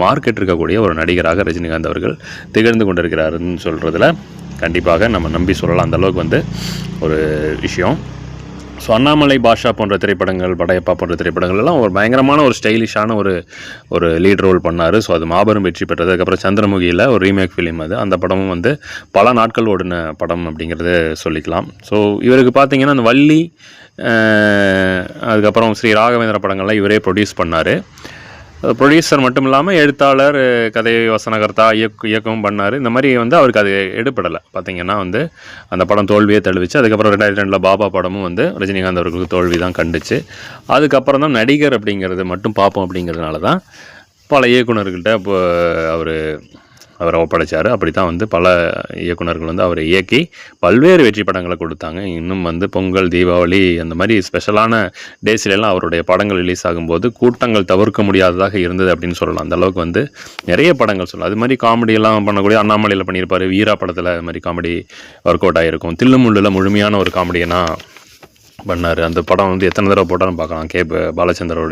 Market இருக்கக்கூடிய ஒரு நடிகராக ரஜினிகாந்த் அவர்கள் திகழ்ந்து கொண்டிருக்கிறாருன்னு சொல்கிறதுல கண்டிப்பாக நம்ம நம்பி சொல்லலாம். அந்தளவுக்கு வந்து ஒரு விஷயம். ஸோ அண்ணாமலை, பாஷா போன்ற திரைப்படங்கள், படையப்பா போன்ற திரைப்படங்கள் எல்லாம் ஒரு பயங்கரமான ஒரு ஸ்டைலிஷான ஒரு லீட் ரோல் பண்ணார். ஸோ அது மாபெரும் வெற்றி பெற்றது. அதுக்கப்புறம் சந்திரமுகியில் ஒரு ரீமேக் ஃபிலிம் அது. அந்த படமும் வந்து பல நாட்கள் ஓடின படம் அப்படிங்கிறத சொல்லிக்கலாம். ஸோ இவருக்கு பார்த்தீங்கன்னா அந்த வள்ளி, அதுக்கப்புறம் ஸ்ரீ ராகவேந்திர படங்கள்லாம் இவரே ப்ரொடியூஸ் பண்ணார். ப்ரொடியூசர் மட்டும் இல்லாமல் எழுத்தாளர், கதை வசனகர்த்தா, இயக்கமும் பண்ணார். இந்த மாதிரி வந்து அவருக்கு அது எடுப்படலை. பார்த்திங்கன்னா வந்து அந்த படம் தோல்வியே தழுவிச்சு. அதுக்கப்புறம் 2002 பாபா படமும் வந்து ரஜினிகாந்த் அவர்களுக்கு தோல்வி தான் கண்டுச்சு. அதுக்கப்புறம் தான் நடிகர் அப்படிங்கிறது மட்டும் பார்ப்போம் அப்படிங்கிறதுனால தான் பல இயக்குநர்கிட்ட இப்போ அவரை ஒப்படைச்சார். அப்படி தான் வந்து பல இயக்குநர்கள் வந்து அவரை இயக்கி பல்வேறு வெற்றி படங்களை கொடுத்தாங்க. இன்னும் வந்து பொங்கல், தீபாவளி அந்த மாதிரி ஸ்பெஷலான டேஸ்லெல்லாம் அவருடைய படங்கள் ரிலீஸ் ஆகும்போது கூட்டங்கள் தவிர்க்க முடியாததாக இருந்தது அப்படின்னு சொல்லலாம். அந்தளவுக்கு வந்து நிறைய படங்கள் சொல்லலாம். அது மாதிரி காமெடியெல்லாம் பண்ணக்கூடிய அண்ணாமலையில் பண்ணியிருப்பார். வீரா படத்தில் அது மாதிரி காமெடி ஒர்க் அவுட் ஆகிருக்கும். தில்லுமுள்ளில் முழுமையான ஒரு காமெடியனாக பண்ணார். அந்த படம் வந்து எத்தனை தடவை போட்டாலும் பார்க்கலாம். பாலச்சந்தரோட